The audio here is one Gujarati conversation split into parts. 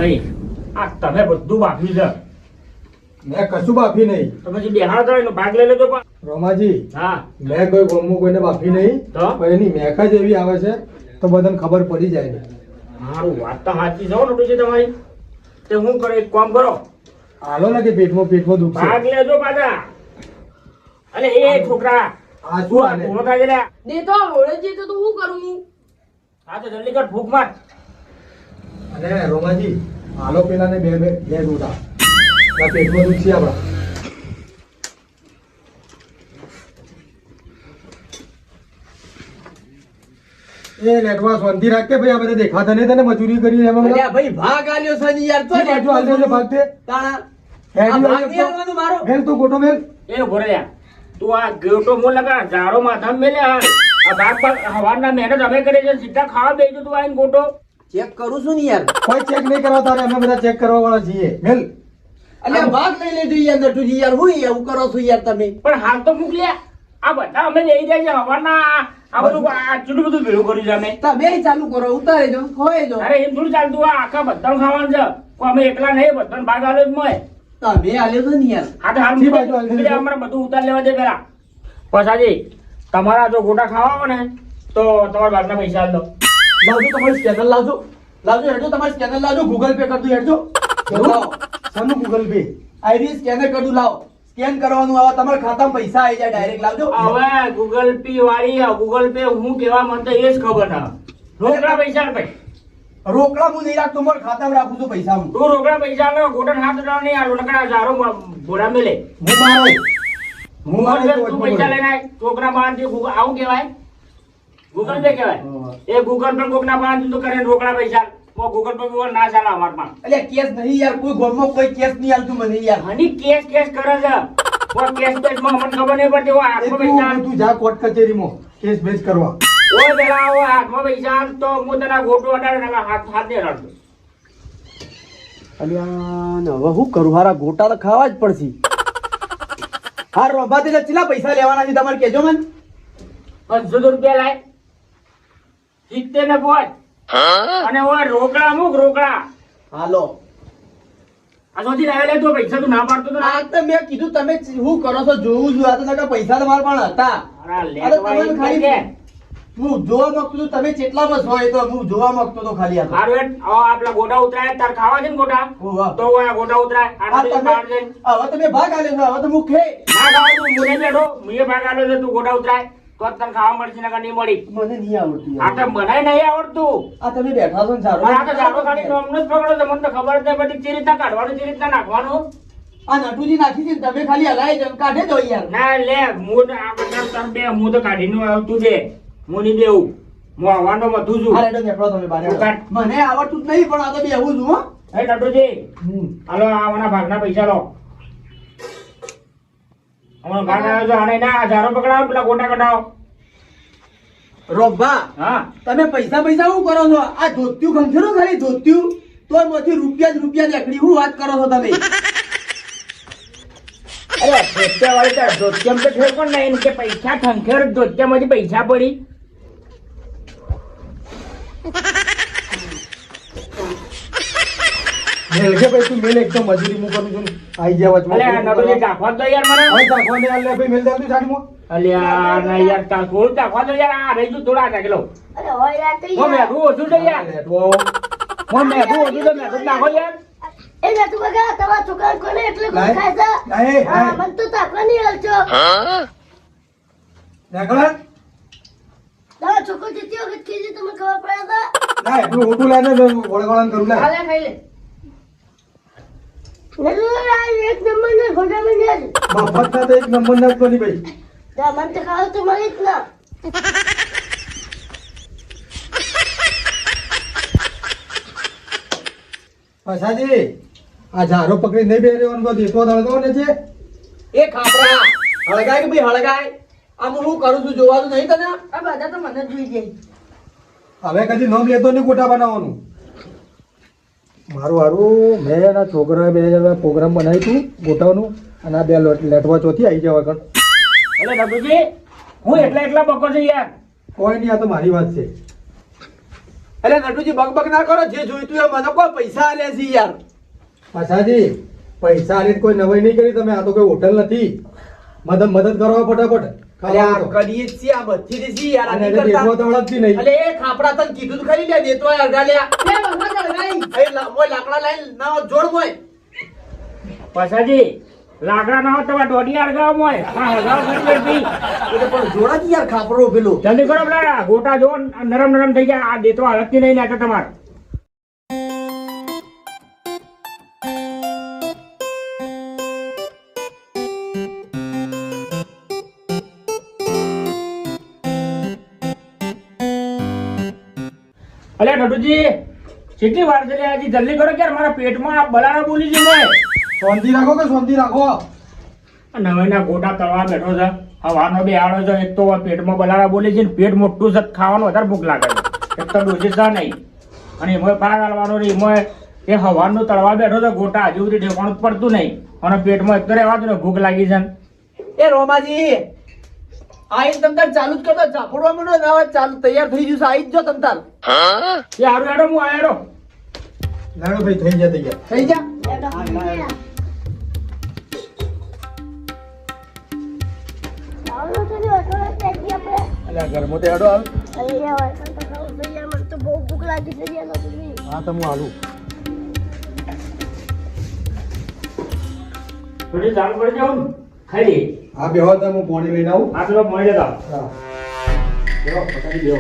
હઈ આ તમે બધું બાફી છે. મેં કશું બાફી નહીં. તમે જે બેહાડો એનો ભાગ લઈ લેજો પણ. રોમાજી, હા મેં કોઈ ગોમું કોઈને બાફી નહીં. તો પણ એની મેખ જ એવી આવે છે તો બધાને ખબર પડી જાય ને. મારું વાત તો સાચી છે નટુ છે તમારી. તે હું કરો એક કામ કરો, હાલો ને કે પેટમાં દુખશે. ભાગ લેજો પાછા. અલે એ છોકરા આ શું આને? તું ખાજે લે. દે તો હોળે જે તો હું કરું હું. આ તો જલ્દી કર ફૂક માર. અને રોમાજી, હાલો પેલાને બે દોડા. આ પેટમાં દુખશે આપણા. એ લેટવા શાંતિ રાખ કે ભાઈ આ બધા દેખાતા નહીં તને મજૂરી કરી એમાં બધા. અલ્યા ભાઈ ભાગ આલ્યો છે ને યાર તો ઈ બાજુ હાલજો એટલે ભાગ દે. તાણા હેડી આ ભાગ વાળી નહીં આલવાનો મારો. મેલ તું ગોટો મેલ. એ ભોળ્યા તું આ ગેટો મો લગા ઝાડો માથા મેલે હાલ. આ ભાગ હવારના મહેનત અમે કરી છે, સીધા ખાવા બેસજો તું આઈને ગોટો. ચેક કરું છું ને યાર. કોઈ ચેક નહીં કરવા તારે, અમે બધા ચેક કરવા વાળા છીએ. મેલ. અલ્યા ભાગ લઈ લેજો યાર નટુજી યાર હું એવું કરો છો યાર તમે. પણ હાલ તો મોકલ્યા આ બધા અમે લઈ જાય છે હવારના આ બધું આટલું બધું ભેળું કર્યું છે અમે. તમે ચાલુ કરો ઉતારે જો ખોય જો. અરે એમ થોડું ચાલતું આ આખા બધાનું ખાવાનું છે. કોઈ અમે એકલા નહીં, બધાને ભાગ આલ્યો જ મોય. તમે આલ્યો છો ને યાર. હા તો હાલ જી બાજુ હાલ મોકલી દે, અમારે બધું ઉતાર લેવા દે પેલા. પછાજી તમારા જો ગોટા ખાવા હોય ને તો તમારા ભાગના પૈસા આલ દો. લાવજો તમારી સ્કેનર લાવજો. લાવજો હેડજો તમારી સ્કેનર લાવજો, ગૂગલ પે કરજો હેડજો. લાવો શાનું ગૂગલ પે? આઈડી સ્કેનર કરજો લાવો. સ્કેન કરવાનું આવે તમારા ખાતામાં પૈસા આવી જાય ડાયરેક્ટ લાવજો. હવે ગૂગલ પે વાળી ગૂગલ પે હું કેવા માંગતો એ જ ખબર ના. રોકડા પૈસા આલ ભાઈ. રોકડા હું નહીં રાખતો, મારા ખાતામાં રાખું છું પૈસા હું. તું રોકડા પૈસા લો, ગોટા હાથ ઉડાવ નહીં આલો નકર હજારો ઘોડા મેલે. હું મારો. હું મારો તો તું પૈસા લઈને આય. છોકરા બાંધી આવું કહેવાય ગૂગલ પે કહેવાય. એ ગૂગલ પે કોકના બાંધી તું કરે રોકડા પૈસા ગૂગલ પે ના ચાલે અમાર માં. અલ્યા કેસ નહીં યાર, કોઈ ગામમાં કોઈ કેસ નહીં આલતું મને યાર. હની કેસ કરે છે. કોઈ કેસ માં મને ખબર નહીં પડતી. ઓ હાથમાં પૈસા તું જા કોર્ટ કચેરીમાં કેસ બેસ કરવા. ઓ પેલા ઓ હાથમાં પૈસા આલ તો હું તને ગોટો અડાડે ને હાથ દે રડતો. અલ્યા ને હવે શું કરું, હારા ગોટા તો ખાવા જ પડશે. હા રોબા તે ચેટલા પૈસા લેવાના છે તમારે કેજો મને. 500 રૂપિયા લાય 70 ને પહોંચ. અને ઓ રોકડા અમુક રોકડા હાલો આ સુધી લાવેલા તો પૈસા તું ના પાડતો તો આ તો મેં કીધું તમે શું કરો છો જોવું છું. આ તો નકર પૈસા તમારા પણ હતા. અરે લે અરે તમને ખાલી હું જોવા માંગતો હતો તમે કેટલામાં છો એ તો હું જોવા માંગતો હતો ખાલી. આ તો. હારું હેડ આપલા ગોટા ઉતરાય તાર ખાવા છે ને ગોટા ઓહો. તો આ ગોટા ઉતરાય આ આ તમે બહાર જઈને હવે તમે ભાગ આલ્યો છો, હવે તો હું ખે ના ખાવા તું મુને બેઠો મુએ ભાગ આલ્યો છે તું ગોટા ઉતરાય તો જ તને ખાવા મળશે નકર નહીં મળી. મને નહીં આવડતું આ યાર. તો મને નહીં આવડતું. આ તમે બેઠા છો ને સારું. પણ આ તો જાડો ખાલી નોમનો જ પકડો છે. મને તો ખબર જ નહીં પડતી ચી રીતના કાઢવાનું ચી રીતના નાખવાનું. આ નટુજી નાખી છે ને તમે ખાલી હલાય જમ કાઢે દો યાર. ના લે હું આ બધા તમ બે હું તો કાઢીને આવતું છે. હું નહીં દેવું. હું આવવાનો બધું છું. અરે તો બેઠો તમે બારે. તું કાઢ. મને આવડતું જ નહીં પણ આ તો બેહું છું હો. હે નટુજી હાલો આવવાના ભાગના પૈસા લો. અમારો ભાગ આવ્યો છે આને ના હજારો પકડાવો પેલા ગોટા કઢાવો. રોબા હા તમે પૈસા શું કરો છો? આ ધોત્યું ખંખેરો ખાલી ધોત્યું તો એમાંથી રૂપિયા જ રૂપિયા નીકળી. શું વાત કરો છો તમે? અરે ધોત્યા વાળી તાર ધોત્યામ તો ઠેર પણ નહીં કે પૈસા ખંખેર ધોત્યામાંથી પૈસા પડી. મેલ કે ભાઈ તું મેલ એકદમ મજૂરી હું કરું છું ને. આઈ ગયા વચમાં. અલે નટુજી ચાખવા દો યાર મને. હવે ચાખવાને આલે ભાઈ મેલ દે તું સાઈડમાં. અલ્યા ના યાર થોડું ચાખવા દો યાર. આ રહી ગયું થોડા ચાખલો. અરે હોય યાર તો હું યાર. મેઠું ઓછું છે યાર. લેટવો. હું મેઠું ઓછું છે મેઠું નાખો યાર. એ નતું બગા તમારા છોકરા કોને એટલે લાય. ખાય છે? લાય, હા લાય. મને તો તાકવા નહીં હાલશો. નેકળા. તમારા છોકરો જેટલી વખત કીધી તમને ખબર પડે છે? લાય એટલું મોટું લાઈને વળગવાળાને કરું લાય. હાલે ખાઈ લે. નતું આ એક નંબર ને ઘોડા માં ને મફતના તો એક નંબર નાખતો નહીં ભાઈ. મને તો ખાવ તો મળી જ ના. પછાજી આ ઝારો પકડી નહીં બેર્યો ને દેખો દળતો ને છે. એ ખાપરા હળગાય કે ભાઈ હળગાય. આમ હું કરું છું જોવાનું નહીં તને? આ બધા તો મને જ જોઈ જાય. હવે કદી નામ લેતો નહીં ગોટા બનાવવાનું. મારું હારું મેં એના છોકરાએ બે જણા પ્રોગ્રામ બનાવ્યું હતું ગોટાનું અને આ બે લેટવા ચોથી આવી જવા કણ. અલે નટુજી હું એટલા બકો છું યાર. કોઈ નહીં, આ તો મારી વાત છે. એટલે નટુજી બકબક ના કરો, જે જોઈતું એ મને કોઈ પૈસા આલે છે યાર. પાછાજી પૈસા આલીને કોઈ નવાઈ નહીં કરી તમે. આ તો કોઈ હોટલ નથી. મદદ કરો ફટાફટ. અરે આ કરીએ જ છીએ, આ બધી જ છીએ યાર, આ અને નહીં એને કરતા. દેખવા તો હળગતી નહીં. અલે એ ખાપડા તને કીધું તો ખરી લે, દેતો હોય અડધા લ્યા. મોય લાકડા લઈને ના હોત જોડ મોય. પછાજી લાકડા ના હોય તો દોઢી અડગાવ મોય પણ હળગાવ કરી દે. એ તો પણ જોડા જ યાર ખાપડો પેલું. જલ્દી કરો પેલા ગોટા જો નરમ નરમ થઈ ગયા. આ દેતો હળગતી નહીં નાખે તમારે. અલે નટુજી કેટલી વાર છે લે? હજી જલ્દી કરો કે મારા પેટમાં બલાડા બોલી છે મોય. શાંતિ રાખો કે શાંતિ રાખો. નવાઈના ગોટા તળવા બેઠો છે. હવાનો બે આડો છે. એક તો પેટમાં બલાડા બોલી છે ને પેટ મોટું છે, ખાવાનું વધારે ભૂખ લાગે છે. એક તો ડોસી છે નહીં અને એમાં ફાળ હાલવાનો નહીં. એમાં એ હવાનું તળવા બેઠો છે ગોટા, હજુ સુધી ઠેકાણું જ પડતું નહીં અને પેટમાં એક તો રહેવાતું ને ભૂખ લાગી છે. એ રોમાજી આઈ તમ તાર ચાલુ જ કરતો, ઝાપડવા માંડો ને હવે ચાલુ તૈયાર થઈ ગયું છે. આઈ જ જો તમ તાર. એ હારું હેડો હું આયો. લાડો ભાઈ થઈ ગયા તૈયાર. થઈ જા. આવડો તો નહીં, અઠવાડિયે પેકી આપણે. અલ્યા ઘરમાં તો હેડો હાલ. અરે યાર, વાસણ તો ખાવું છે યાર, મને તો બહુ ભૂખ લાગી છે યાર નટુજી. હા તો હું હાલું. થોડી ચાલુ કરી જાઉં ને ખાઈ લઈએ. હા બેહો તો હું પાણી લઈને આવું. આ પેલો મળી લેતા હા. બેહો, પછાડી બેહો.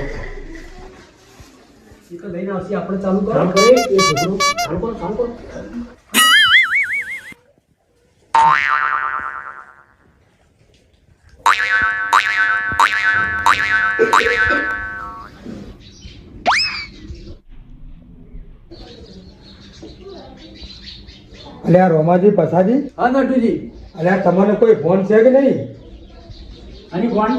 એ તો લઈને આવશે, આપણે ચાલુ કરો. ચાલુ કરી એ છોકરું ચાલુ કરો, ચાલુ કરો. અલ્યા રોમાજી પછાજી, હા નટુજી. અલ્યા તમને કોઈ ફોન છે કે નહીં? અને કોણ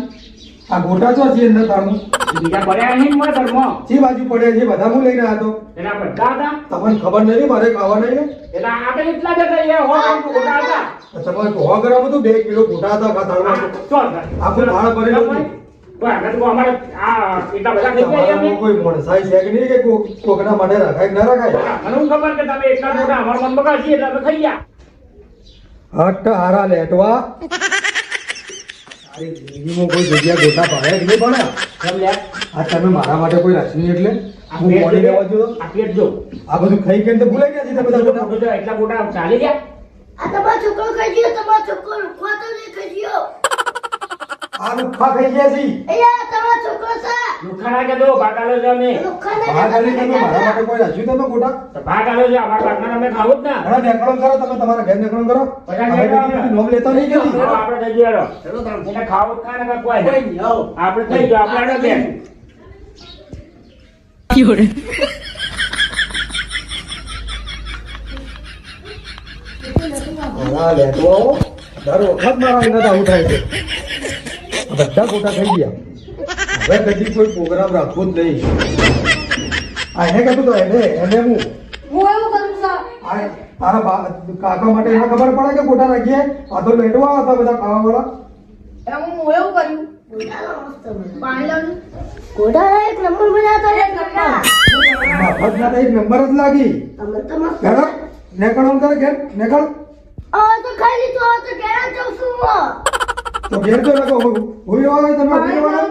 આ ગોટા તો છે અંદર તારું. બીજા પડ્યા નહીં મારા ઘરમાં. જે બાજુ પડ્યા છે બધા હું લઈને આવ્યો. એના બધા હતા. તમને ખબર નહીં મારે ખાવા નહીં ને? એટલે આપણે એટલા જ હતા. એ હો ગોટા હતા. તમારે ધોવા કરવા બધું 2 કિલો ગોટા હતા ખાતામાં. ચાલ આખું ભાડ ભરેલું હતું. અમારે આ એટલા બધા થઈ ગયા તમારામાં કોઈ મણસાઈ છે કે નહીં કે કોકના માટે રખાય કે ના રખાય? મને હું ખબર કે તમે એટલા મોટા અમારા મન બગાડ છીએ એટલે અમે ખાઈ ગયા. હટ હારા લેટવા. તારી જિંદગીમાં કોઈ જગ્યા ગોટા ભાડે કે નહીં ભણે? કેમ લે? આ તમે મારા માટે કોઈ રાખ્યું નહીં એટલે આ હું પેટ પાણી જો, લેવા ગયો. આ પેટ જો. આ બધું ખાઈ ખાઈને તો ભૂલાઈ ગયા છે તમે બધા ગોટા. મોટું છે, એટલા મોટા ચાલી ગયા. આ તમારો છોકરો ખાઈ ગયો, તમારો છોકરો રૂખવા તો નહીં ખાઈ ગયો. આ લુખ્ખા ખાઈ ગયા છે. એ યાર, તમારો છોકરો છે. લુખાણા કે દો ભાગ આલો છે અમે. રૂખાને ભાગ આલી તમે મારા માટે કોઈ રાખ્યું તમે ગોટા? તો ભાગ આલો છે અમારા ભાગના અમે ખાવું જ ને. ઘણા નેકળો કરો તમે તમારા ઘર નેકળો કરો. બધા હવે નેકળો બીજું નોમ લેતા નહીં જતી. હા, આપણે થઈ ગયો એટલે ખાવું જ ખાય ને કોઈ કોઈ નહીં, આવો. આપણે થઈ ગયો આપણે આડો બેન. હા લેટવા આવો. દર વખત મારા એના આવું થાય છે. આ બધા ગોટા થઈ ગયા. હવે કદી કોઈ પ્રોગ્રામ રાખવો જ નહીં. આ એને કહેતું તો એને હું હું એવું કરું છું. આ તારા કાકા માટે એને ખબર પડે કે ગોટા રાખીએ? આ તો લેટવા હતા બધા ખાવા વાળા. ઘોડા એક નંબર બનાવતા એક નંબર. મફત ના તો એક નંબર જ લાગી. અમે તો મસ્ત. ઘર નેકળ કરે ઘેર નેકળ. આ તો ખાઈ લીધું, આ તો ઘેર જ જાઉં છું હું. તો ઘેર તો લખો હોય તમે ઉભી રહેવાના?